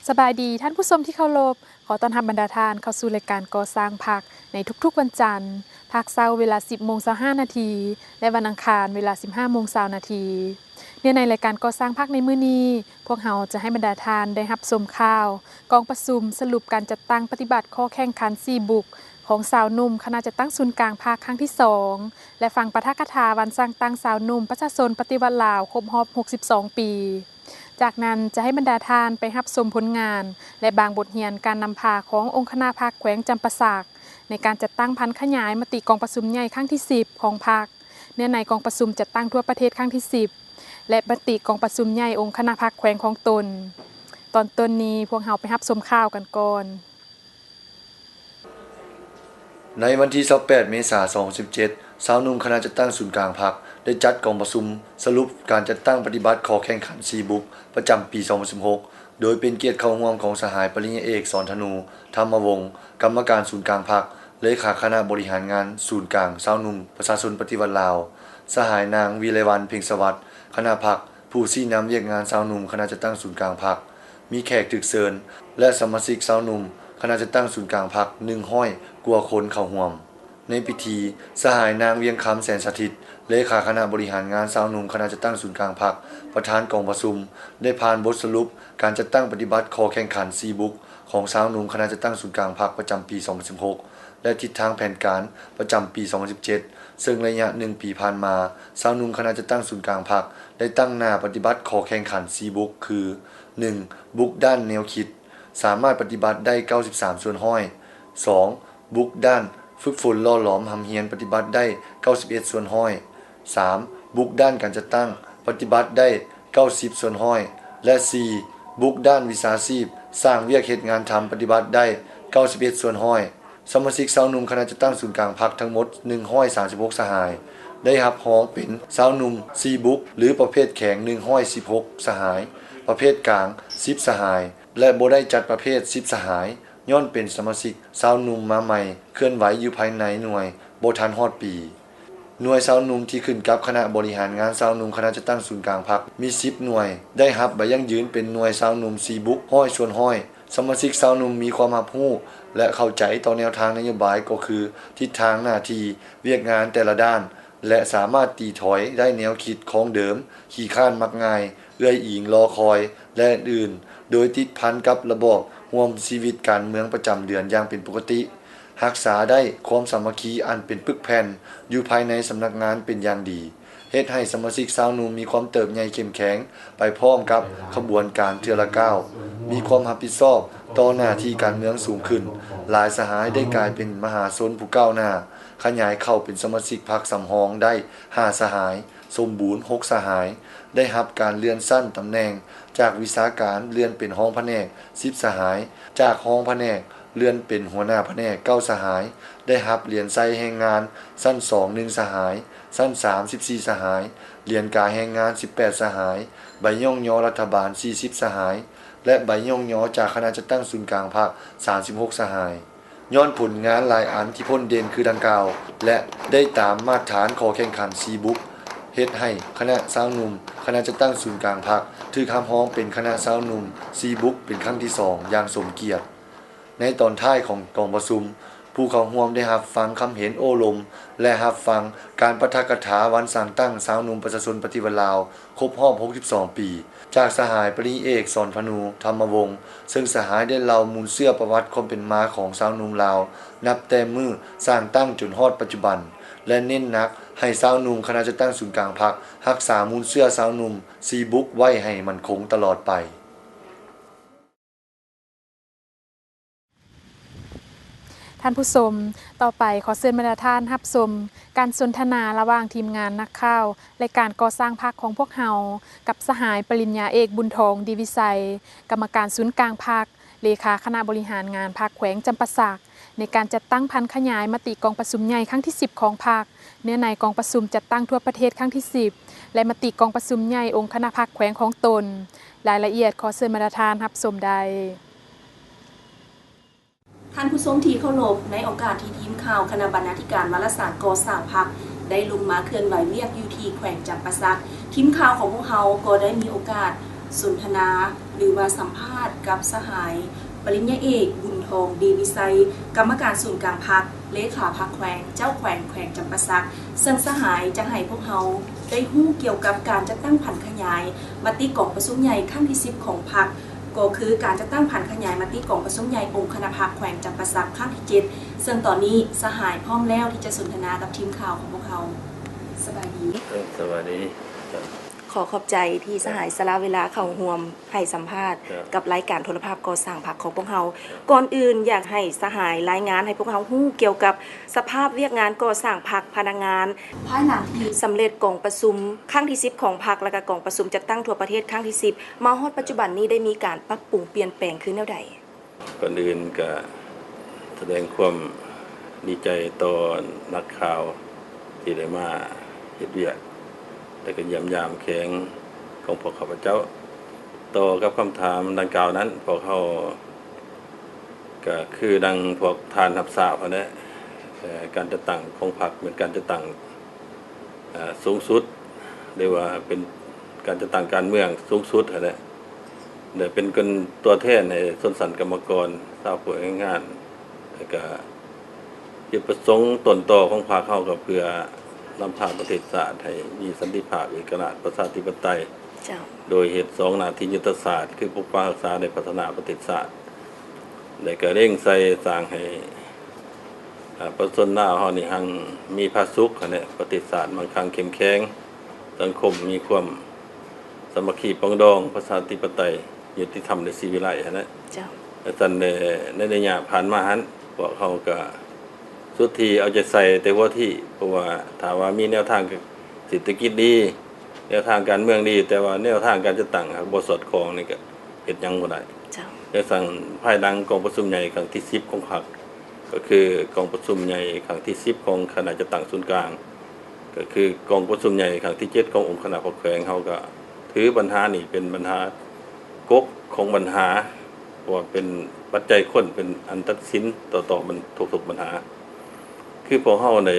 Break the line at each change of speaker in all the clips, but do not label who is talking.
สบายดีท่านผู้ชมที่เคารพขอต้อนรับบรรดาท่านเข้าสู่รายการก่อสร้างพรรคในทุกๆวันจันทร์ภาคเช้าเวลา 10:25 นาทีและวันอังคารเวลา 15:20 นาทีในรายการก่อสร้างพรรคในมื้อนี้พวกเราจะให้บรรดาท่านได้รับชมข่าวกองประชุมสรุปการจัดตั้งปฏิบัติข้อแข่งขัน4บุกของสาวหนุ่มคณะจัดตั้งศูนย์กลางภาคครั้งที่2และฟังปาฐกถาวันสร้างตั้งสาวหนุ่มประชาชนปฏิวัติลาวครบรอบ62 ปีจากนั้นจะให้บรรดาท่านไปรับชมผลงานและบางบทเรียนการนำพาขององค์คณะพรรคแขวงจำปาสักในการจัดตั้งพันขยายมติกองประชุมใหญ่ครั้งที่10ของพรรคเนื่องในกองประชุมจัดตั้งทั่วประเทศครั้งที่10และมติกองประชุมใหญ่องค์คณะพรรคแขวงของตนตอนต้นนี้พวกเราไปรับชมข่าวกันก่อน
ในวันที่28 เมษายน 2017สาวหนุ่มคณะจัดตั้งศูนย์กลางพรรคได้จัดกองประชุมสรุปการจัดตั้งปฏิบัติข้อแข่งขัน4บุกประจำปี 2016 โดยเป็นเกียรติเข้าร่วมของสหายปริญญาเอกสอนธนูธรรมวงศ์กรรมการศูนย์กลางพรรคเลขาคณะบริหารงานศูนย์กลางสาวหนุ่มประชาชนปฏิวัติลาวสหายนางวีไลวรรณเพ็งสวัสดิ์คณะพรรคผู้ชี้นำเรียกงานสาวหนุ่มคณะจัดตั้งศูนย์กลางพรรคมีแขกถึกเชิญและสมาชิกสาวหนุ่มคณะจัดตั้งศูนย์กลางพรรค100 กว่าคนเข้าร่วมในพิธีสหายนางเวียงคำแสนสถิตเลขาคณะบริหารงานสาวหนุ่มคณะจัดตั้งศูนย์กลางพรรคประธานกองประชุมได้ผ่านบทสรุปการจัดตั้งปฏิบัติข้อแข่งขัน4บุกของสาวหนุ่มคณะจัดตั้งศูนย์กลางพรรคประจำปี 2016 และทิศทางแผนการประจำปี 2017 ซึ่งระยะ1 ปีผ่านมาสาวหนุ่มคณะจัดตั้งศูนย์กลางพรรคได้ตั้งหน้าปฏิบัติข้อแข่งขัน4บุกคือ 1. บุกด้านแนวคิดสามารถปฏิบัติได้93ส่วนห้อย 2. บุกด้านฝึกฝนล่อหลอมหำเฮียนปฏิบัติได้91ส่วนห้อย 3. บุกด้านการจัดตั้งปฏิบัติได้90ส่วนห้อยและ 4. บุกด้านวิชาชีพสร้างเวียกเหตุงานทำปฏิบัติได้91ส่วนห้อยสมาชิกสาวหนุ่มคณะจัดตั้งศูนย์กลางพรรคทั้งหมด136สหายได้รับฮ้องเป็นสาวหนุ่ม4บุกหรือประเภทแข็ง116สหายประเภทกลาง10สหายและบ่ได้จัดประเภท10สหายย้อนเป็นสมาชิกสาวหนุ่มมาใหม่เคลื่อนไหวอยู่ภายในหน่วยบ่ทันฮอดปีหน่วยสาวหนุ่มที่ขึ้นกับคณะบริหารงานสาวหนุ่มคณะจัดตั้งศูนย์กลางพรรคมี10หน่วยได้รับใบยั่งยืนเป็นหน่วยสาวหนุ่ม4บุกห้อยส่วนห้อยสมาชิกสาวหนุ่มมีความรับรู้และเข้าใจต่อแนวทางนโยบายก็คือทิศทางหน้าที่เวียกงานแต่ละด้านและสามารถตีถอยได้แนวคิดของเดิมขี้ข้านมักง่ายเอื้อยอิงรอคอยและอื่นโดยติดพันกับระบบร่วมชีวิตการเมืองประจำเดือนอย่างเป็นปกติรักษาได้ความสามัคคีอันเป็นปึกแผ่นอยู่ภายในสำนักงานเป็นอย่างดีเฮ็ดให้สมาชิกสาวหนุ่มมีความเติบใหญ่เข้มแข็งไปพร้อมกับขบวนการเทื่อละก้าวมีความรับผิดชอบต่อหน้าที่การเมืองสูงขึ้นหลายสหายได้กลายเป็นมหาชนผู้ก้าวหน้าขยายเข้าเป็นสมาชิกพรรคสำรองได้5สหายสมบูรณ์6สหายได้รับการเลื่อนสั้นตำแหน่งจากวิชาการเลื่อนเป็นห้องแผนก10สหายจากห้องแผนกเลื่อนเป็นหัวหน้าแผนก9สหายได้รับเหรียญไซแรงงานสั้น2 1สหายสั้น3 14สหายเหรียญกาแรงงาน18สหายใบย่องยอรัฐบาล40สหายและใบย่องยอจากคณะจัดตั้งศูนย์กลางพรรค36สหายย้อนผลงานหลายอันที่พ้นเด่นคือดังกล่าวและได้ตามมาตรฐานขอแข่งขัน4บุกเฮ็ดให้คณะสาวหนุ่มคณะจัดตั้งศูนย์กลางพรรคถือคำฮ้องเป็นคณะสาวหนุ่ม4บุกเป็นครั้งที่2อย่างสมเกียรติในตอนท้ายของกองประชุมผู้เข้าร่วมได้รับฟังคำเห็นโอ้ลมและรับฟังการปาฐกถาวันสร้างตั้งสาวหนุ่มประชาชนปฏิวัติลาวครบรอบ62ปีจากสหายปริญญาเอกสอนธนูธรรมวงศ์ซึ่งสหายได้เล่ามูลเชื่อประวัติความเป็นมาของสาวหนุ่มลาวนับแต่มื้อสร้างตั้งจนฮอดปัจจุบันและเน้นหนักให้สาวหนุ่มคณะจัดตั้งศูนย์กลางพรรครักษามูลเชื่อสาวหนุ่ม4บุกไว้ให้มั่นคงตลอดไป
ท่านผู้ชมต่อไปขอเชิญบรรดาท่านรับชมการสนทนาระหว่างทีมงานนักข่าวรายการก่อสร้างพรรคของพวกเฮากับสหายปริญญาเอกบุญทองดีวิสัยกรรมการศูนย์กลางพรรคเลขาคณะบริหารงานพรรคแขวงจำปาสักในการจัดตั้งพันขยายมติกองประชุมใหญ่ครั้งที่10ของพรรคเนื่องในกองประชุมจัดตั้งทั่วประเทศครั้งที่10และมติกองประชุมใหญ่องค์คณะพรรคแขวงของตนรายละเอียดขอเชิญบรรดาท่านรับชมได้
ท่านผู้ชมที่เคารพในโอกาสที่ทีมข่าวคณะบรรณาธิการวารสารก่อสร้างพรรคได้ลงมาเคลื่อนไหวเวียกอยู่ที่แขวงจำปาสักทีมข่าวของพวกเราก็ได้มีโอกาส สนทนาหรือว่าสัมภาษณ์กับสหายปริญญาเอกบุญทองดีวิไซกรรมการศูนย์กลางพรรคเลขาพรรคแขวงเจ้าแขวงจำปาสักซึ่งสหายจะให้พวกเขาได้ฮู้เกี่ยวกับการจัดตั้งผันขยายมติกองประชุมใหญ่ครั้งที่10ของพรรคก็คือการจัดตั้งผันขยายมติกองประชุมใหญ่องค์คณะพรรคแขวงจำปาสักครั้งที่7ซึ่งตอนนี้สหายพร้อมแล้วที่จะสนทนากับทีมข่าวของพวกเขาสบายดี
สวัสดี
ขอขอบใจที่สหายสละเวลาเข้าร่วมให้สัมภาษณ์
ครับ
กับรายการโทรภาพก่อสร้างพรรคของพวกเราก่อนอื่นอยากให้สหายรายงานให้พวกเราฮู้เกี่ยวกับสภาพเวียกงานก่อสร้างพรรคพนักงานภายหลังที่สำเร็จกองประชุมครั้งที่10ของพรรคและก็กองประชุมจัดตั้งทั่วประเทศครั้งที่10มาฮอดปัจจุบันนี้ได้มีการปรับปรุงเปลี่ยนแปลงขึ้นแนวใด
ก่อนอื่นก็แสดงความดีใจต่อนักข่าวที่ได้มาเฮ็ดเวียกและก็เยี่ยมยามแข็งของพวกข้าพเจ้าต่อกับคำถามดังกล่าวนั้นพวกเขาก็คือดังพวกทานรับทราบนะการจะตั้งของพรรคเป็นการจะตั้งสูงสุดเรียกว่าเป็นการจะตั้งการเมืองสูงสุดนะเดี๋ยวเป็นคนตัวแทนในส่วนสันกรรมกรทราบผลงานแล้วก็จุดประสงค์ต้นต่อของพรรคเขาก็เพื่อนำพาประเทศชาติให้มีสันติภาพเอกราชประชาธิปไตย
เจ้า
โดยเหตุ2หน้าที่ยุทธศาสตร์คือปกปักรักษาในพัฒนาประเทศชาติและก็เร่งใส่สร้างให้ประชาชนหน้าเฮานี่หังมีภาสุขเนี่ยประเทศชาติมั่งคั่งเข้มแข็งสังคมมีความสามัคคีปรองดองประชาธิปไตยยุติธรรมและศิวิไลซ์นะ
เจ้า
แต่ท่านในระยะผ่านมาหันพวกเขาก็สุดที่เอาใจใส่แต่ว่าที่เพราะว่าถ้าว่ามีแนวทางเศรษฐกิจดีแนวทางการเมืองดีแต่ว่าแนวทางการจะตั้งหากบ่สอดคล้องนี่ก็เฮ็ดหยังบ่ได้
เจ้า
และสั่งภายหลังกองประชุมใหญ่ครั้งที่10ของพรรคก็คือกองประชุมใหญ่ครั้งที่10ของคณะจัดตั้งศูนย์กลางก็คือกองประชุมใหญ่ครั้งที่7ขององค์คณะพรรคแขวงเขาก็ถือปัญหานี่เป็นปัญหากบของปัญหาเพราะว่าเป็นปัจจัยคนเป็นอันตัดสินต่อมันทุกๆปัญหาคือพอเฮาได้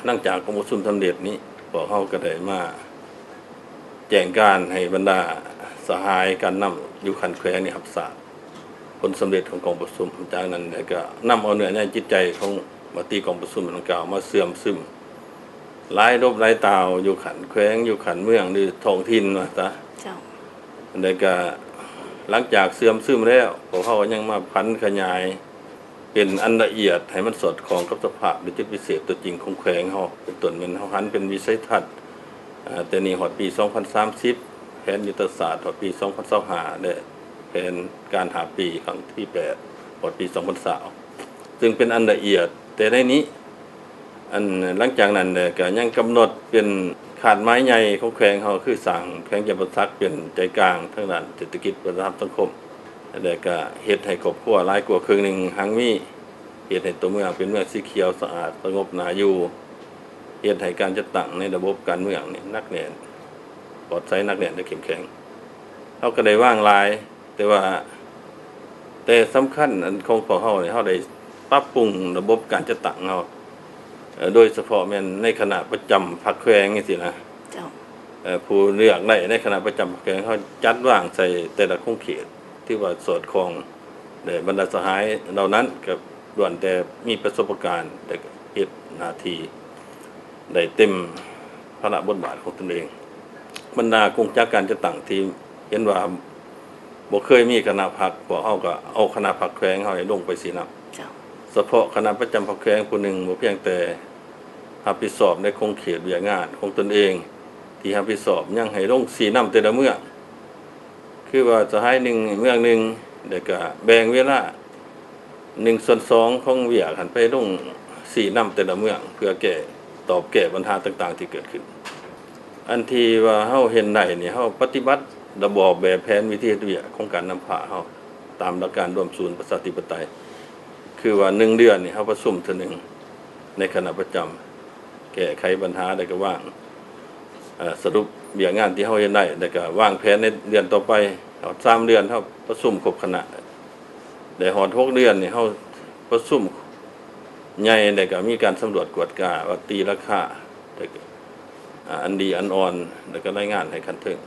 หลังจากกองประชุมสำเร็จนี้พอเฮาก็ได้มาแจ้งการให้บรรดาสหายการนำอยู่ขันแขวงนี่รับทราบผลสำเร็จของกองประชุมจากนั้นแล้วก็นำเอาเนื้อในจิตใจของมติกองประชุมดังกล่าวมาเสื่อมซึมหลายรบหลายตาวอยู่ขันแขวงอยู่ขันเมืองหรือท้องถิ่นว่าซะ
เจ้า
แล้วก็หลังจากเสื่อมซึมแล้วพวกเขาก็ยังมาพันขยายเป็นอันละเอียดให้มันสอดคล้องกับสภาพหรือจุดพิเศษตัวจริงของแขวงเฮาเป็นต้นเป็นเฮาหันเป็นวิสัยทัศน์แต่นี่ฮอดปี2030แผนยุทธศาสตร์ฮอดปี2025และแผนการหาปีครั้งที่8ฮอดปี2020ซึ่งเป็นอันละเอียดแต่ในนี้อันหลังจากนั้นเนี่ยก็ยังกำหนดเป็นขาดไม้ใหญ่ของแขวงเฮาคือสร้างแขวงจำปาสักเป็นใจกลางทางด้านเศรษฐกิจวัฒนธรรมสังคมแล้วก็เฮ็ดให้ครอบครัวหลายกว่าครึ่งหนึงหังมีเฮ็ดให้ตัวเมืองเป็นเมืองสีเขียวสะอาดสงบน่าอยู่เฮ็ดให้การจัดตั้งในระบบการเมืองนี่หนักแน่นปลอดภัยหนักแน่นและเข้มแข็งเฮาก็ได้วางหลายแต่สำคัญอันของพวกเฮานี่เฮาได้ปรับปรุงระบบการจัดตั้งเฮาโดยเฉพาะแม่นในคณะประจำพรรคแขวงจังซี่นะ
เจ้า
ผู้เลือกได้ในคณะประจำพรรคแขวงเขาจัดวางใส่แต่ละคงเขตที่ว่าสอดคล้องได้บรรดาสหายเหล่านั้นกับล้วนแต่มีประสบการณ์แต่เฮ็ดหน้าที่ได้เต็มภาระบทบาทของตนเองบรรดากงจักการจัดตั้งที่เห็นว่าบ่เคยมีคณะพรรคพวกเฮาก็เอาคณะพรรคแขวงเฮาให้ลงไปสินับ
เจ้า
เฉพาะคณะประจำพรรคแขวงผู้หนึ่งบ่เพียงแต่รับผิดชอบในคงเขตเวียกงานของตนเองที่รับผิดชอบยังให้ลงสีน้ำแต่ละเมืองคือว่าจะให้หนึ่งเมืองหนึ่งเดี๋ยวก็แบ่งเวลา1/2ของเวียกหันไปลงสีน้ำแต่ละเมืองเพื่อตอบแก้ปัญหาต่างๆที่เกิดขึ้นอันที่ว่าเฮาเห็นได้นี่เฮาปฏิบัติระบอบแบบแผนวิธีเฮ็ดเวียกของการนำพาเฮาตามหลักการร่วมศูนย์ประชาธิปไตยคือว่า1เดือนนี่เฮาประชุมเทื่อนึงในคณะประจำแก้ไขปัญหาได้ก็ว่างสรุปเวียกงานที่เฮาเฮ็ดได้แล้วก็วางแผนในเดือนต่อไปฮอด3เดือนเฮาประชุมครบคณะได้ฮอด6เดือนนี่เฮาประชุมใหญ่แล้วก็มีการสำรวจกวดกาว่าตีราคาแล้วก็อันดีอันอ่อนแล้วก็รายงานให้คันถึง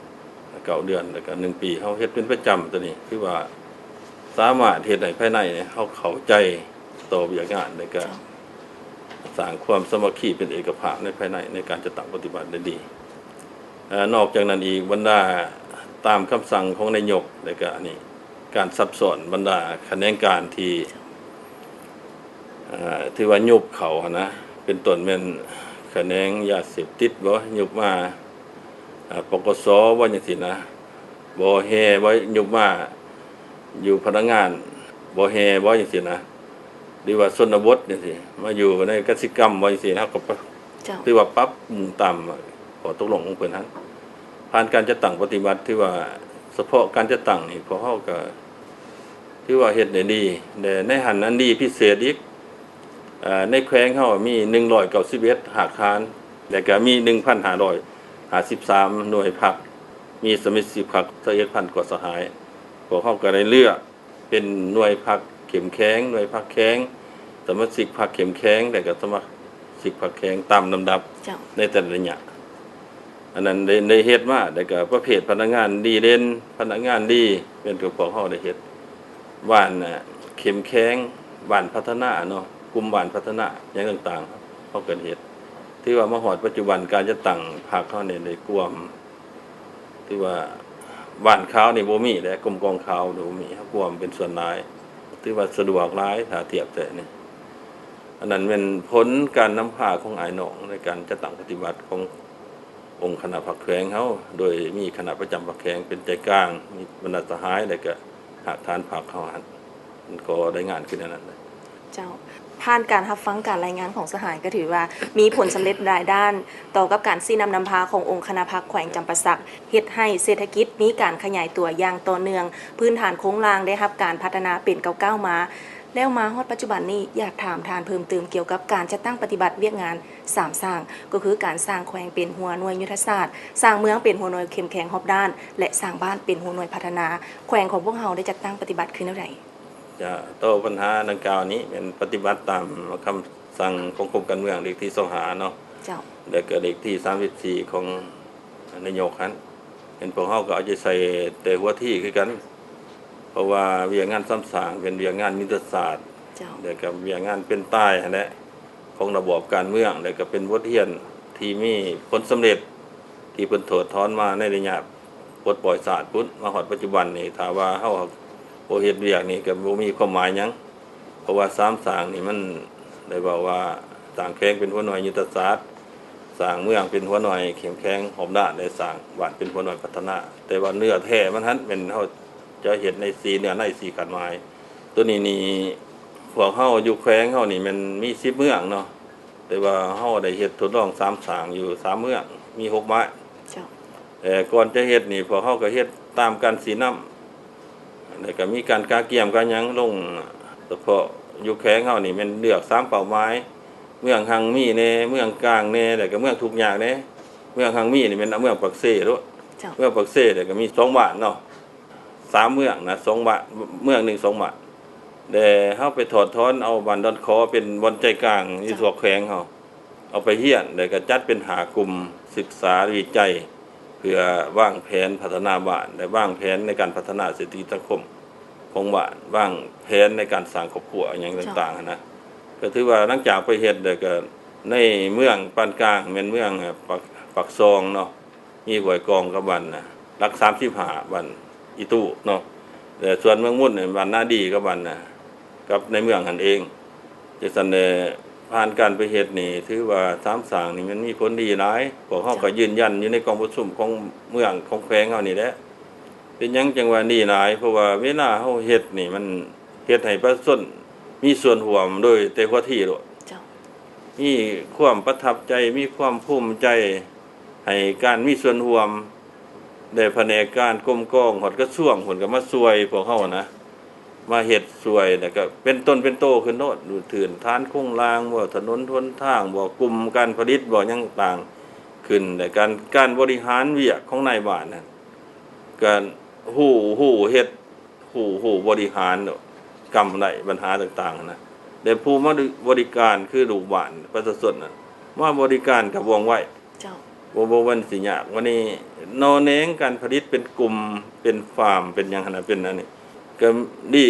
9 เดือนแล้วก็1 ปีเฮาเฮ็ดเป็นประจำตัวนี้คือว่าสามารถเฮ็ดให้ภายในเฮาเข้าใจต่อเวียกงานแล้วก็สร้างความสามัคคีเป็นเอกภาพในภายในในการจะตั้งปฏิบัติได้ดีนอกจากนั้นอีกบรรดาตามคำสั่งของนายกแล้วก็นี่การซับซ้อนบรรดาแขนงการที่ว่ายุบเขานะเป็นต้นแม่นแขนงยาเสพติดบ่ยุบมาปกสว่าจังซี่นะบ่แฮบ่ยุบมาอยู่พนักงานบ่แฮบ่จังซี่นะหรือว่าชนบทจังซี่มาอยู่ในกสิกรรมบ่จังซี่นะก็ถือว่าปรับตามขอตกลงของเพิ่นหั่นผ่านการจัดตั้งปฏิบัติที่ว่าเฉพาะการจัดตั้งนี่พอเฮาก็ถือว่าเฮ็ดได้ดีแต่ในหันนั้นดีพิเศษอีกในแขวงเฮามี191หาคารแล้วก็มี 1,553 หน่วยพักมีสมาชิกพรรค21,000 กว่าสหายพวกเฮาก็ได้เลือกเป็นหน่วยพรรคเข้มแข็งหน่วยพรรคแข็งสมาชิกพรรคเข้มแข็งแล้วก็สมาชิกพรรคแข็งตามลำดับในแต่ละระยะอันนั้นได้เฮ็ดมาแล้วก็ประเภทพนักงานดีเด่นพนักงานดีเป็นพวกเฮาได้เฮ็ดบ้านเข้มแข็งบ้านพัฒนาเนาะกลุ่มบ้านพัฒนาอย่างต่างๆเฮาก็เฮ็ดที่ว่ามาฮอดปัจจุบันการจะตั้งพรรคเฮานี่ได้กวมที่ว่าบ้านขาวนี่บ่มีและกรมกองขาวบ่มีเฮากวมเป็นส่วนหลายที่ว่าสะดวกหลายถ้าเทียบแต่นี่อันนั้นเป็นผลการนำพาของอ้ายน้องในการจะตั้งปฏิบัติขององค์คณะพรรคแขวงเฮาโดยมีคณะประจำพรรคแขวงเป็นใจกลางมีบรรดาสหายแล้วก็หากฐานพรรคเฮาหั่นมันก็ได้งานขึ้นอันนั้น
เจ้าผ่านการรับฟังการรายงานของสหายก็ถือว่ามีผลสำเร็จหลายด้านต่อกับการชี้นำพาขององค์คณะพรรคแขวงจำปาสักเฮ็ดให้เศรษฐกิจมีการขยายตัวอย่างต่อเนื่องพื้นฐานโครงล่างได้รับการพัฒนาเป็นก้าวมาแล้วมาฮอดปัจจุบันนี้อยากถามทานเพิ่มเติมเกี่ยวกับการจัดตั้งปฏิบัติเวียกงาน3สร้างก็คือการสร้างแขวงเป็นหัวหน่วยยุทธศาสตร์สร้างเมืองเป็นหัวหน่วยเข้มแข็งรอบด้านและสร้างบ้านเป็นหัวหน่วยพัฒนาแขวงของพวกเฮาได้จัดตั้งปฏิบัติขึ้นเท่าใด
จะโต้ปัญหาดังกล่าวนี้เป็นปฏิบัติตามคำสั่งของกรมการเมืองเลขที่25เนาะ
เจ้า
แล้วก็เลขที่34ของนายกหั่นเป็นพวกเฮาก็เอาใจใส่แต่หัวที่คือกันเพราะว่าเวียงานซ้ำสร้างเป็นเวียงานยุทธศาสตร์แล้วก็เวียงานเป็นใต้หั่นแหละของระบบการเมืองแล้วก็เป็นบทเรียนที่มีผลสำเร็จที่เพิ่นถอดถอนมาในระยะปลดปล่อยศาสตร์พุทธมาฮอดปัจจุบันนี่ถ้าว่าเฮาบ่เฮ็ดเวียกนี่ก็บ่มีความหมายหยังเพราะว่า3สร้างนี่มันได้บอกว่าสร้างแข็งเป็นหัวหน่วยยุทธศาสตร์สร้างเมืองเป็นหัวหน่วยเข้มแข็งรอบด้านได้สร้างบ้านเป็นหัวหน่วยพัฒนาแต่ว่าเนื้อแท้มันหั่นเป็นเฮาจะเห็นในสีเนื้อในสีขันไม้ตัวนี้นี่พวกเฮาอยู่แขวงเฮานี่มันมี10เมืองเนาะแต่ว่าเฮาได้เฮ็ดทดลอง3สร้างอยู่3เมืองมี6ไม้แต่ก่อนจะเฮ็ดนี่พวกเฮาก็เฮ็ดตามการสีน้ำแล้วก็มีการกาเกี่ยมกันหยังลงเฉพาะอยู่แขวงเฮานี่มันเลือก3เป้าหมายเมืองหังมีแน่เมืองกลางแน่แล้วก็เมืองทุกอย่างแน่เมืองหังมีนี่เป็นเมืองปักเซ่โลดเมืองปักเซ่แล้วก็มี2บ้านเนาะ3เมืองนะ2บ้านเมือง1 2บ้านแต่เฮาไปถอดถอนเอาบ้านดอนคอเป็นบ่อนใจกลางอยู่ทั่วแขวงเฮาเอาไปเฮียนแล้วก็จัดเป็น5กลุ่มศึกษาวิจัยเพื่อวางแผนพัฒนาบ้านและวางแผนในการพัฒนาเศรษฐกิจสังคมของบ้านวางแผนในการสร้างครอบครัวอย่างต่างๆนะก็ถือว่าหลังจากไปเฮ็ดแล้วก็ในเมืองปานกลางแม่นเมืองปักซองเนาะมีห้วยกองกับบ้านน่ะหลัก35บ้านอีตู้เนาะแต่ส่วนเมืองมุ่นนี่บ้านนาดีกับบ้านน่ะกับในเมืองหั่นเองจังซั่นผ่านการไปเฮ็ดนี่ถือว่า3สร้างนี่มันมีผลดีหลายพวกเฮาก็ยืนยันอยู่ในกองประชุมของเมืองของแขวงเฮานี่แหละเป็นหยังจังว่าดีหลายเพราะว่าเวลาเฮาเฮ็ดนี่มันเฮ็ดให้ประชาชนมีส่วนร่วมโดยแต่หัวที่โลดมีความประทับใจมีความภูมิใจให้การมีส่วนร่วมได้แผนกการกรมกองฮอดกระทรวงเพิ่นก็มาช่วยพวกเฮานะมาเฮ็ดสวยแล้วก็เป็นต้นเป็นโตขึ้นโนดดูถืนทานโครงรางบ่ถนนหนทางบ่กลุ่มการผลิตบ่หยังต่างขึ้นแต่การบริหารเวียกของนายบ้านนั่นการฮู้เฮ็ดฮู้บริหารกำได้ปัญหาต่างๆนะแต่ผู้มาบริการคือลูกบ้านประชาชนน่ะมาบริการกับวงไว้ บ่วันสิยากวันนี้นอแหนงการผลิตเป็นกลุ่มเป็นฟาร์มเป็นหยังหั่นน่ะเป็นอันนี้ก็ดี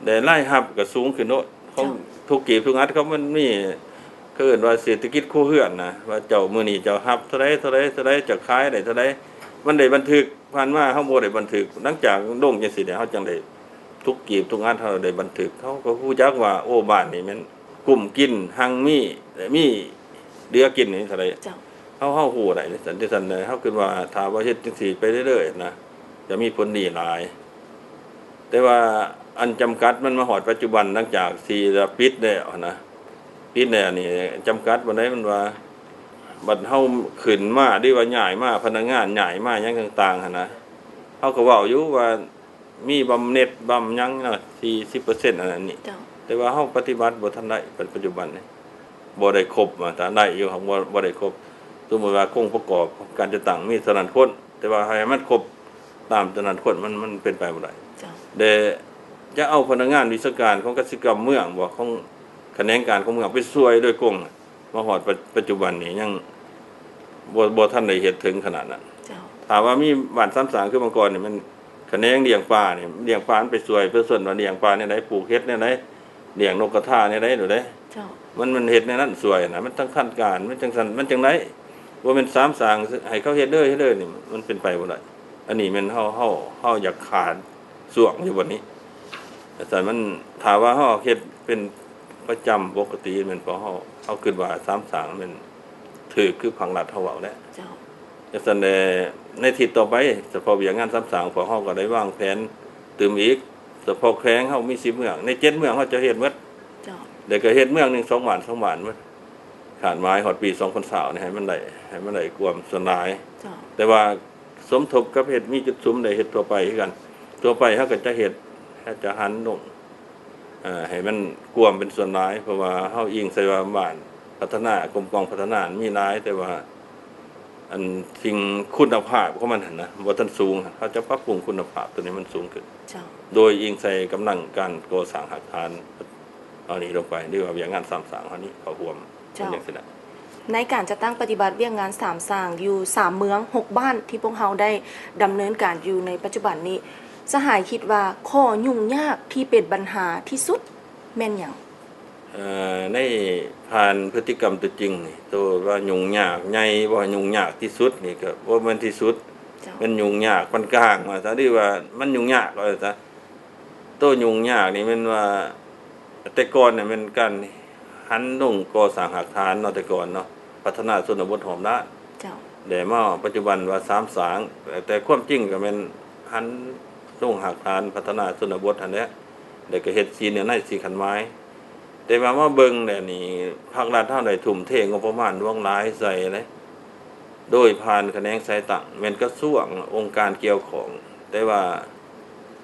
ได้รายรับก็สูงขึ้นเนาะของทุกกีบทุกอัดเขามันมีเอิ้นว่าเศรษฐกิจครัวเรือนนะว่าเจ้ามื้อนี้เจ้ารับเท่าใดจะขายได้เท่าใดมันได้บันทึกผ่านมาเฮาบ่ได้บันทึกหลังจากลงจังซี่เนี่ยเฮาจังได้ทุกกีบทุกอันเฮาได้บันทึกเขาก็ฮู้จักว่าโอ้บ้านนี้มันกลุ่มกินหังมีเดือกินนี่เท่าใดเฮาฮู้ได้สันติสันเลยเฮาคิดว่าถ้าว่าเฮ็ดจังซี่ไปเรื่อยๆนะจะมีผลดีหลายแต่ว่าอันจำกัดมันมาฮอดปัจจุบันหลังจากที่ปิดแล้วนะปิดแล้วนี่จำกัดบ่ได้มันว่าบัดเฮาขึ้นมาหรือว่าย้ายมาพนักงานย้ายมาหยังต่างๆหั่นนะเฮาก็เว้าอยู่ว่ามีบำเหน็จบำหยังน่ะ 40% อันนั้นนี่แต่ว่าเฮาปฏิบัติบ่ทันได้ปัจจุบันนี่บ่ได้ครบแต่ได้อยู่ครับบ่ได้ครบสมมุติว่าคงประกอบการจะตั้งมีสนันคนแต่ว่าให้มันครบตามสนันคนมันเป็นไปบ่ได้แต่จะเอาพนักงานวิชาการของกสิกรรมเมืองบ่ของแขนงการของเมืองไปช่วยโดยกงมาฮอดปัจจุบันนี้ยังบ่ทันได้เฮ็ดถึงขนาดนั้นถามว่ามีบ้านซ้ำสางคือเมื่อก่อนนี่มันแขนงเลี้ยงปลานี่เลี้ยงปลาไปช่วยเพื่อส่วนว่าเลี้ยงปลาเนี่ยได้ปลูกเฮ็ดเนี่ยได้เลี้ยงนกกระทาเนี่ยได้ดูได้มันเฮ็ดในนั้นสวยนะมันทั้งขั้นการมันจังซั่นมันจังได๋ว่าเป็นสามสางให้เขาเฮ็ดเลยนี่มันเป็นไปบ่ได้อันนี้มันเฮาอยากขาดส่วงอยู่บัดนี้แต่มันถามว่าเฮาเฮ็ดเป็นประจำปกติมันพอเฮาคิดว่าสามสางมันถือคือผังรัฐเฮาเว้าแล้วจังซั่นในทิศต่อไปเฉพาะเวียงงานสามสางพอเฮาก็ได้วางแผนตื่มอีกเฉพาะแขวงเฮามี10เมืองใน7เมืองเฮาจะเฮ็ดหมดเดี๋ยวก็เฮ็ดเมืองนึง2 วัน2 วันหมดขาดไม้ฮอดปี2020นี่ให้มันได้ความสนายแต่ว่าสมทบกับเฮ็ดมีจุดสุมได้เฮ็ดตัวไปคือกันตัวไปเฮาก็จะเฮ็ดจะหันลงให้มันกวมเป็นส่วนหลายเพราะว่าเฮาอิงใส่ว่าบ้านพัฒนากรมกองพัฒนามีหลายแต่ว่าอันสิ่งคุณภาพของมันหั่นนะบ่ทันสูงเขาจะปรับปรุงคุณภาพตัวนี้มันสูงขึ้นโดยอิงใส่กำลังการก่อสร้างอาคารเอานี้ลงไปหรือว่าอย่างงานสร้างอันนี้เขาร่วมจังซี่นะ
ในการจะตั้งปฏิบัติเวียงงาน3สร้างอยู่3เมือง6บ้านที่พวกเราได้ดำเนินการอยู่ในปัจจุบันนี้สหายคิดว่าข้อยุ่งยากที่เป็นปัญหาที่สุดแม่นหยัง
ในผ่านพฤติกรรมตัวจริงนี่ตัวว่ายุ่งยากใหญ่บ่ยุ่งยากที่สุดนี่ก็บ่แม่นที่สุดมันยุ่งยากปานกลางว่าซะดีว่ามันยุ่งยากว่าซะตัวยุ่งยากนี่มันว่าแต่ก่อนเนี่ยมันการหันลงก่อสร้างอาคารเนาะแต่ก่อนเนาะพัฒนาชนบทหอมด้านแต่มาปัจจุบันว่า3สางแต่ความจริงก็แม่นหันลงอาคารพัฒนาชนบทอันเนี้ยแล้วก็เฮ็ดสีเนี่ยในสีขันไม้แต่ว่ามาเบิ่งเนี่ยนี่ภาครัฐเฮาได้ทุ่มเทงบประมาณหลวงหลายใส่เลยโดยผ่านแขนงสายต่างแม่นกระทรวงองค์การเกี่ยวของแต่ว่า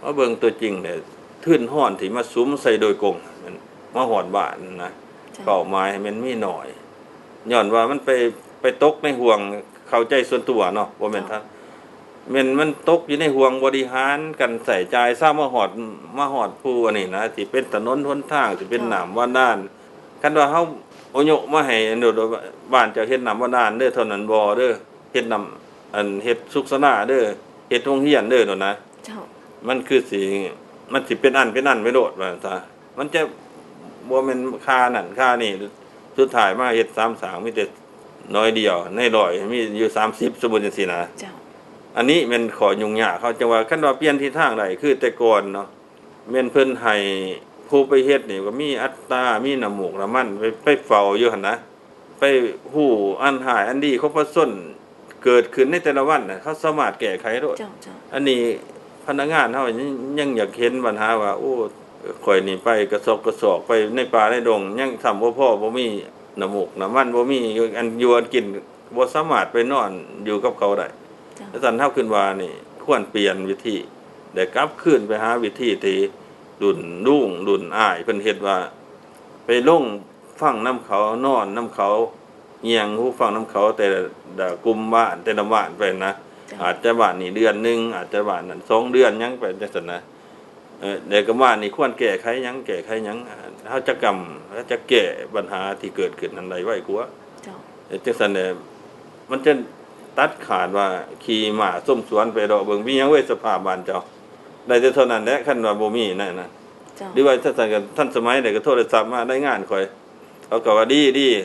มาเบิ่งตัวจริงเนี่ยทื่นฮ้อนที่มาสุมใส่โดยกงมันมาฮอดบ้านนะเป้าหมายมันมีน้อยย้อนว่ามันไปตกในห่วงเข้าใจส่วนตัวเนาะบ่แม่นท่านมันตกอยู่ในห่วงบริหารกันใส่ใจสร้างมาฮอดผู้อันนี้นะที่เป็นถนนหนทางที่เป็นหนามว่าด้านคันว่าเฮาโอโยมาให้อันโดบ้านจะเฮ็ดหนามว่าด้านเด้อเท่านั้นบ่เด้อเฮ็ดนำอันเฮ็ดสุขสนาเด้อเฮ็ดโรงเรียนเด้อโดนนะเจ้ามันคือมันสิเป็นอันไม่โดดว่าซะมันจะบ่แม่นค่านั่นค่านี่สุดท้ายมาเฮ็ด3สางมีแต่น้อยเดียวใน100มีอยู่30สมมุติจังซี่นะเจ้าอันนี้มันขอยุ่งยากเขาจะว่าคันว่าเปลี่ยนทิศทางได้คือแต่ก่อนเนาะแม่นเพิ่นให้ผู้ไปเฮ็ดนี่ก็มีอัตรามีน้ำมูกน้ำมันไปเฝ้าอยู่หั่นนะไปฮู้อันหายอันดีของประชาชนเกิดขึ้นในแต่ละวันน่ะเขาสามารถแก้ไขได้อันนี้พนักงานเฮายังอยากเห็นปัญหาว่าโอ้ข่อยนี่ไปกระสอบไปในป่าในดงยังทำบ่พอบ่มีน้ำมูกน้ำมันบ่มีอันอยู่อันกินบ่สามารถไปนอนอยู่กับเขาได้แต่ท่านเฮาขึ้นว่านี่ควรเปลี่ยนวิธีได้กลับคืนไปหาวิธีที่รุ่นลุงรุ่นอ้ายเพิ่นเฮ็ดว่าไปลงฟังน้ำเขานอนน้ำเขาเงียงฮู้ฟังน้ำเขาแต่กลุ่มบ้านแต่ละบ้านไปนะอาจจะบ้านนี่เดือนนึงอาจจะบ้านนั้น2เดือนยังไปจังซั่นนะเด็กก็บ้านนี่ควรแก้ไขหยังเฮาจะแก้ปัญหาที่เกิดขึ้นอันใดไว้กว่าจังซั่น มันจะตัดขาดว่าขี่ม้าส้มสวนไปดอกเบิ่งมีหยังไว้สภาพบ้านเจ้าได้แต่เท่านั้นแหละคันว่าบ่มีนั่นน่ะหรือว่าถ้าท่านสมัยใดก็โทรศัพท์มาได้งานข่อยเขาก็ว่าดี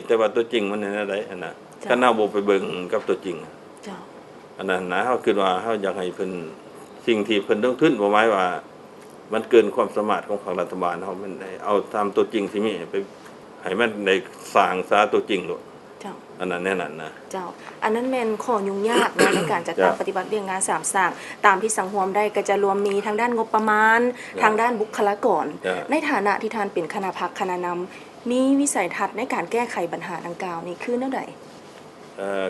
แต่ว่าตัวจริงมันนั่นได้อันน่ะคันเฮาบ่ไปเบิ่งกับตัวจริงเจ้าอันนั้นนะเฮาคิดว่าเฮาอยากให้เพิ่นสิ่งที่เพิ่นลงทุนบ่หมายว่ามันเกินความสามารถของภาครัฐบาลเฮามันได้เอาตามตัวจริงที่มีไปให้มันได้สร้างสาตัวจริงโลดเจ้าอันนั้นแน่นั่นนะ
เจ้าอันนั้นแม่นข้อยุ่งยากในการจัดการปฏิบัติเรื่องงานสามสร้างตามที่สังคมได้ก็จะรวมมีทางด้านงบประมาณทางด้านบุคลากรในฐานะที่ท่านเป็นคณะพรรคคณะนำมีวิสัยทัศน์ในการแก้ไขปัญหาดังกล่าวนี้คือแนวใด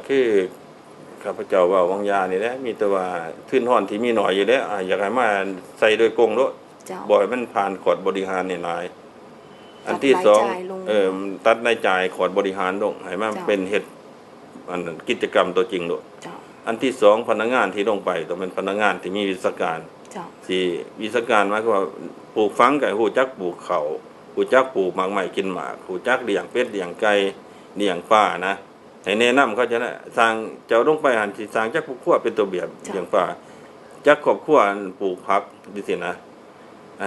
คือข้าพเจ้าว่าวังยานี่แหละมีแต่ว่าทื่นฮ้อนที่มีหน่อยอยู่แล้วอยากให้มาใส่โดยกงโลดบ่ให้มันผ่านขอดบริหารนี่หลายอันที่2ตัดรายจ่ายขอดบริหารลงให้มันเป็นเฮ็ดอันกิจกรรมตัวจริงโลดอันที่2พนักงานที่ลงไปต้องเป็นพนักงานที่มีวิชาการที่วิชาการหมายความว่าปลูกฝังก็ฮู้จักปลูกข้าวฮู้จักปลูกหมากไม้กินหมากฮู้จักเลี้ยงเป็ดเลี้ยงไก่เลี้ยงปลานะให้แนะนำเขาจะนะสร้างเจ้าลงไปหันสิสร้างจักครอบครัวเป็นตัวแบบอย่างป่าจักครอบครัวปลูกผักดิสินะ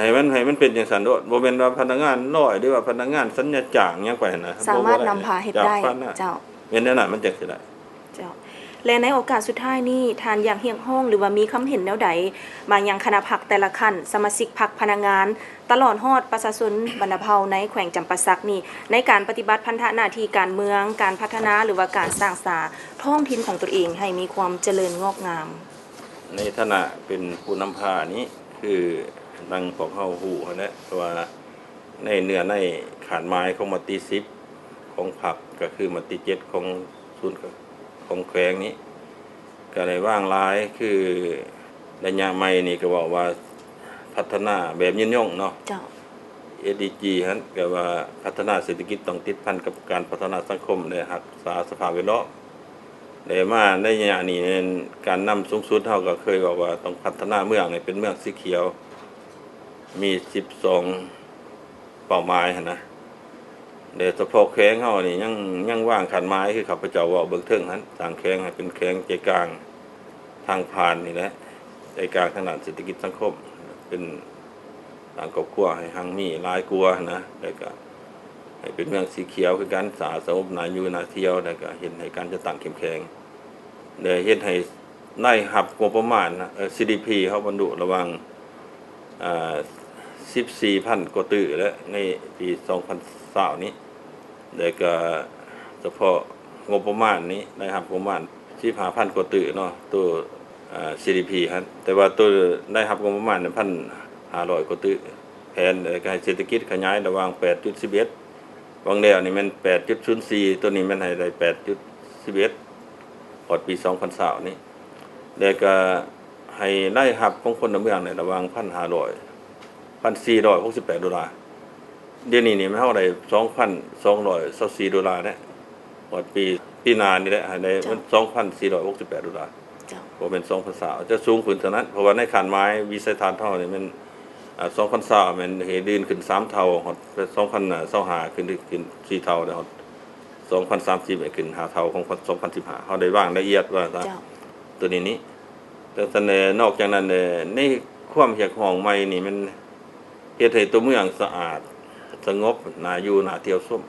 ให้มันเป็นจังซั่นโดดบ่แม่นว่าพนักงานน้อยหรือว่าพนักงานสัญญาจ้างหยังไปนะ
สามารถนำพาเฮ็ดได้เจ้า
แม่นแนวนั้นมันจังสิได้
เจ้าและในโอกาสสุดท้ายนี้ทานอยากเรียกร้องหรือว่ามีคำเห็นแนวใดมายังคณะพรรคแต่ละขั้นสมาชิกพรรคพนักงานตลอดฮอดประชาชนบรรพเผ่าในแขวงจำปาสักนี่ในการปฏิบัติพันธหน้าที่การเมืองการพัฒนาหรือว่าการสร้างสรรค์ท้องถิ่นของตนเองให้มีความเจริญงอกงาม
ในฐานะเป็นผู้นำพานี้คือดังพวกเฮาฮู้นะว่าในเนื้อในขานไม้ของมติ10ของพรรคก็คือมติ7ของศูนย์ของแขวงนี้ก็ได้ว่างหลายคือระยะใหม่นี่ก็บอกว่าพัฒนาแบบยืนยงเนาะเจ้า SDG หั่นก็ว่าพัฒนาเศรษฐกิจต้องติดพันกับการพัฒนาสังคมและรักษาสภาพแวดล้อมได้มาในระยะนี้การนำสูงสุดเฮาก็เคยบอกว่าต้องพัฒนาเมืองให้เป็นเมืองสีเขียวมี12เป้าหมายหั่นนะเดี๋ยวเฉพาะแข้งเฮานี่ยังว่างขันไม้คือข้าพเจ้าว่าเบิ่งเทิงหั่นสร้างแข้งให้เป็นแข้งใจกลางทางผ่านนี่แหละใจกลางทางด้านเศรษฐกิจสังคมเป็นทางครอบครัวให้หังมีหลายกลัวนะแล้วก็ให้เป็นเมืองสีเขียวคือการสาธารณน่าอยู่น่าเที่ยวแล้วก็เฮ็ดให้การจะตั้งเข้มแข็งได้เฮ็ดให้ได้รับงบประมาณGDP เฮาบรรลุระหว่าง14,000 กว่าตื้อแล้วในปี2020นี้แล้วก็เฉพาะงบประมาณนี้ได้รับประมาณ 15,000 กว่าตื้อเนาะตัวGDP หั่นแต่ว่าตัวได้รับงบประมาณ 1,500 กว่าตื้อแผนการเศรษฐกิจขยายระหว่าง 8.11 วางแล้วนี่มัน 8.04 ตัวนี้มันให้ได้ 8.11 พอปี2020นี้แล้วก็ให้ได้รับของคนในเมืองในระหว่าง $1,468 เดี๋ยวนี้นี่มันเท่าใด $2,224 เนี่ยพอปีหน้านี่แหละให้ได้มัน $2,468 บ่เป็น2,020จะสูงขึ้นเท่านั้นเพราะว่าในขานไม้วิสัยทัศน์เฮานี่มัน2,020มันเฮ็ดดินขึ้น3เท่าฮอด2025ขึ้น4เท่าแล้วฮอด2030ขึ้น5เท่าของ2015เฮาได้วางละเอียดว่าตัวนี้แต่เสนอนอกจากนั้นในความเรียกร้องใหม่นี่มันเฮ็ดให้ตัวเมืองสะอาดสงบน่าอยู่น่าเที่ยวชม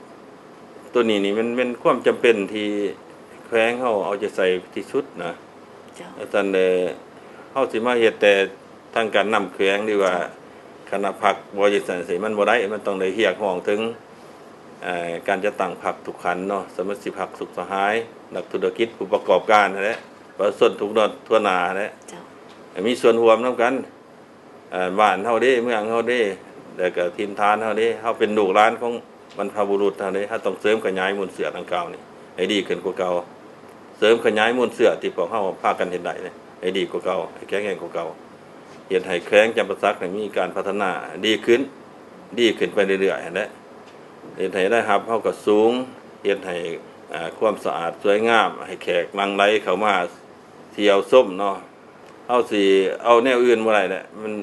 ตัวนี้นี่มันเป็นความจำเป็นที่แขวงเฮาเอาใจใส่ที่สุดนะแต่เฮาสิมาเฮ็ดแต่ทางการนำแขวงหรือว่าคณะพรรคบ่ได้สั่นสิมันบ่ได้มันต้องได้เรียกร้องถึงการจะตั้งพรรคทุกขันเนาะสมาชิกพรรคสุขสหายนักธุรกิจผู้ประกอบการนั่นแหละประชาชนทุกทั่วหน้านั่นแหละมีส่วนร่วมนำกันบ้านเฮาเด้เมืองเฮาเด้แล้วก็ถิ่นฐานเฮาเด้เฮาเป็นลูกหลานของบรรพบุรุษเฮาเด้เฮาต้องเสริมขยายมูลเสือดังกล่าวนี่ให้ดีขึ้นกว่าเก่าเสริมขยายมูลเสือที่พวกเฮาพากันเฮ็ดได้นี่ให้ดีกว่าเก่าให้แข็งแรงกว่าเก่าเฮ็ดให้แขวงจำปาสักมีการพัฒนาดีขึ้นไปเรื่อยๆนั่นแหละเฮ็ดให้ได้รับเฮาก็สูงเฮ็ดให้ความสะอาดสวยงามให้แขกหลั่งไหลเข้ามาเที่ยวชมเนาะเฮาสิเอาแนวอื่นบ่ได้แหละมัน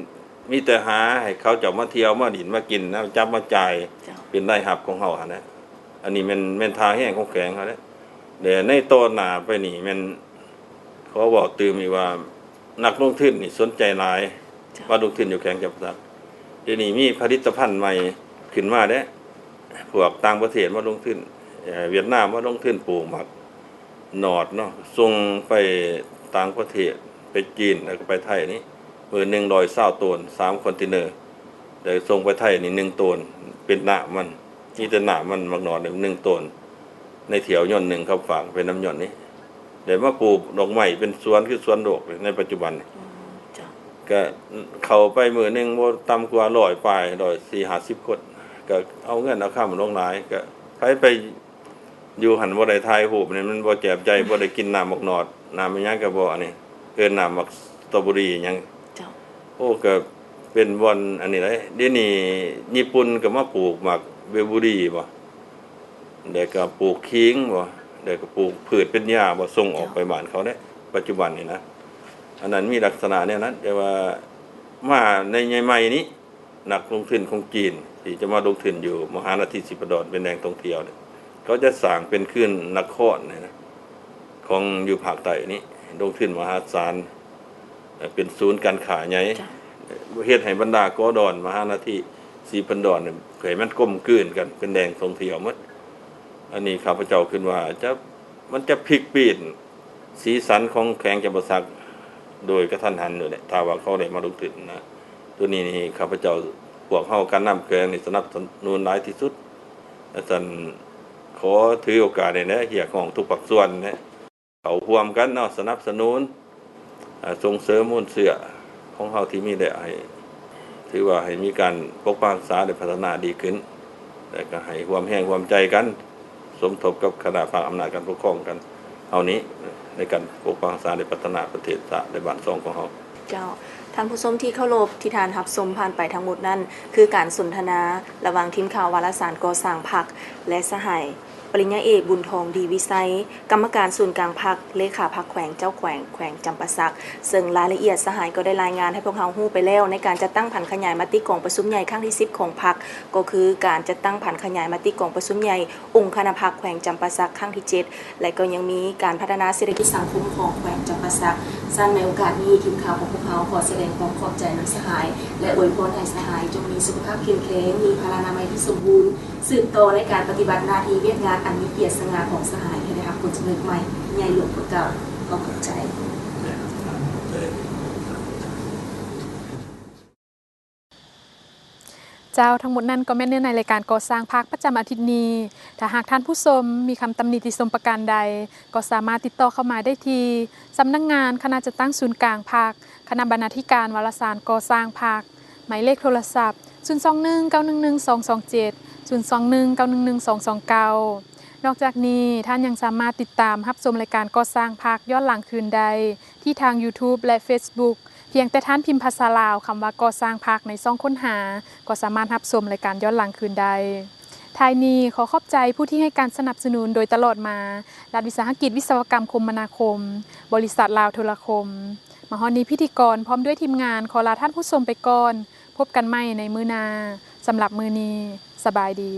มีแต่หาให้เขาเจ้ามาเที่ยวมาดินมากินนะจับมาจ่ายเป็นรายรับของเฮาหั่นแหละอันนี้มันทางแห้งของแขวงเฮาแหละ แต่ในตอนหน้าไปนี่แม่นขอบอกตื่มอีกว่านักลงทุนนี่สนใจหลายว่าลงทุนอยู่แข็งจำปาสักเดี๋ยวนี้มีผลิตภัณฑ์ใหม่ขึ้นมาเด้พวกต่างประเทศมาลงทุนเวียดนามมาลงทุนปลูกหมักหนอดเนาะส่งไปต่างประเทศไปจีนแล้วก็ไปไทยนี่มื้อหนึง120ตัน3คอนเทนเนอร์ได้ส่งไปไทยนี่1ตันเป็นหน้ามันมีแต่หน้ามันหมักหนอด1ตันในเถียวย่อนหนึ่งเขาฝากเป็นน้ำย่อนนี้เดี๋ยวมาปลูกดอกไม้เป็นสวนคือสวนดอกในปัจจุบันก็เข้าไปมื้อหนึงบ่ต่ำกว่า100ปลาย140คนก็เอาเงินเอาค่ามันลงหลายก็ไปอยู่หันบ่ได้ถ่ายรูปนี่มันบ่แจ่มใจบ่ได้กินน้ำหมักหนอดน้ำอิหยังก็บ่อันนี้เอิ้นน้ำหมักสตรอเบอรี่หยังโอ้ก็เป็นบ่อนอันนี้แหละเดี๋ยวนี้ญี่ปุ่นก็มาปลูกหมักเบลบุรี่บ่ได้ก็ปลูกขิงบ่ได้ก็ปลูกพืชเป็นหญ้าบ่ส่งออกไปบ้านเขาได้ปัจจุบันนี่นะอันนั้นมีลักษณะแนวนั้นแต่ว่ามาในใหม่ๆนี้นักลงทุนของจีนที่จะมาลงทุนอยู่มหานาทีสิบดอนเป็นแหล่งท่องเที่ยวเนี่ยเขาจะสร้างเป็นขึ้นนครเนี่ยนะของอยู่ภาคใต้นี้ลงทุนมหาศาลเป็นศูนย์การค้าใหญ่เฮ็ดให้บรรดากอดอนมหานาที4,000ดอนเนี่ยให้มันกลมกลืนกันเป็นแหล่งท่องเที่ยวหมดอันนี้ข้าพเจ้าคิดว่ามันจะพลิกเปลี่ยนสีสันของแขวงจำปาสักโดยกระทันหันอยู่แหละถ้าว่าเขาได้มาลงทุนนะตัวนี้นี่ข้าพเจ้าพวกเฮาการนำแขวงนี่สนับสนุนหลายที่สุดอาจารย์ขอถือโอกาสนี้นะเฮียของทุกภาคส่วนนะเขาร่วมกันเนาะสนับสนุนส่งเสริมมูลเสือของเฮาที่มีได้ให้ถือว่าให้มีการปกปักรักษาได้พัฒนาดีขึ้นแต่ก็ให้ความแห่งความใจกันสมทบกับคณะภาคอำนาจการปกครองกันเอานี้ในการปกปักรักษาได้พัฒนาประเทศชาติในบ้านซ่องของเฮา
เจ้าท่านผู้ชมที่เคารพที่ทานรับชมผ่านไปทั้งหมดนั้นคือการสนทนาระหว่างทีมข่าววารสารก่อสร้างพรรคและสหายปริญญาเอกบุญทองดีวิไซกรรมการศูนย์กลางพรรคเลขาพรรคแขวงเจ้าแขวงจำปาสักซึ่งรายละเอียดสหายก็ได้รายงานให้พวกเราฮู้ไปแล้วในการจัดตั้งผันขยายมติกองประชุมใหญ่ครั้งที่10ของพรรคก็คือการจัดตั้งผันขยายมติกองประชุมใหญ่องค์คณะพรรคแขวงจำปาสักครั้งที่7และก็ยังมีการพัฒนาเศรษฐกิจสังคมของแขวงจำปาสักซึ่งในโอกาสนี้ทีมข่าวของพวกเราขอแสดงความขอบใจในสหายและอวยพรให้สหายจงมีสุขภาพเข้มแข็งมีพลานามัยที่สมบูรณ์สืบต่อในการปฏิบัติหน้าที่เวียกงานอันมีเกียรติสง่าของสหายให้ได้รับผลสำเร็จใหม่ใหญ่หลวงพระเจ้าขอบใจ
เจ้าทั้งหมดนั้นก็แม่นเนื้อในรายการก่อสร้างพรรคประจำอาทิตย์นี้ถ้าหากท่านผู้ชมมีคำตำหนิติชมประการใดก็สามารถติดต่อเข้ามาได้ที่สำนักงานคณะจัดตั้งศูนย์กลางพรรคคณะบรรณาธิการวารสารก่อสร้างพรรคหมายเลขโทรศัพท์021911227 021911229นอกจากนี้ท่านยังสามารถติดตามรับชมรายการก่อสร้างพรรคย้อนหลังคืนใดที่ทาง YouTube และ Facebook เพียงแต่ท่านพิมพ์ภาษาลาวคำว่าก่อสร้างพรรคในช่องค้นหาก็สามารถรับชมรายการย้อนหลังคืนใดท้ายนี้ขอขอบใจผู้ที่ให้การสนับสนุนโดยตลอดมารัฐวิสาหกิจวิศวกรรมคมนาคมบริษัทลาวโทรคมมหนีพิธีกรพร้อมด้วยทีมงานขอลาท่านผู้ชมไปก่อนพบกันใหม่ในมื้อหน้าสำหรับมื้อนี้สบายดี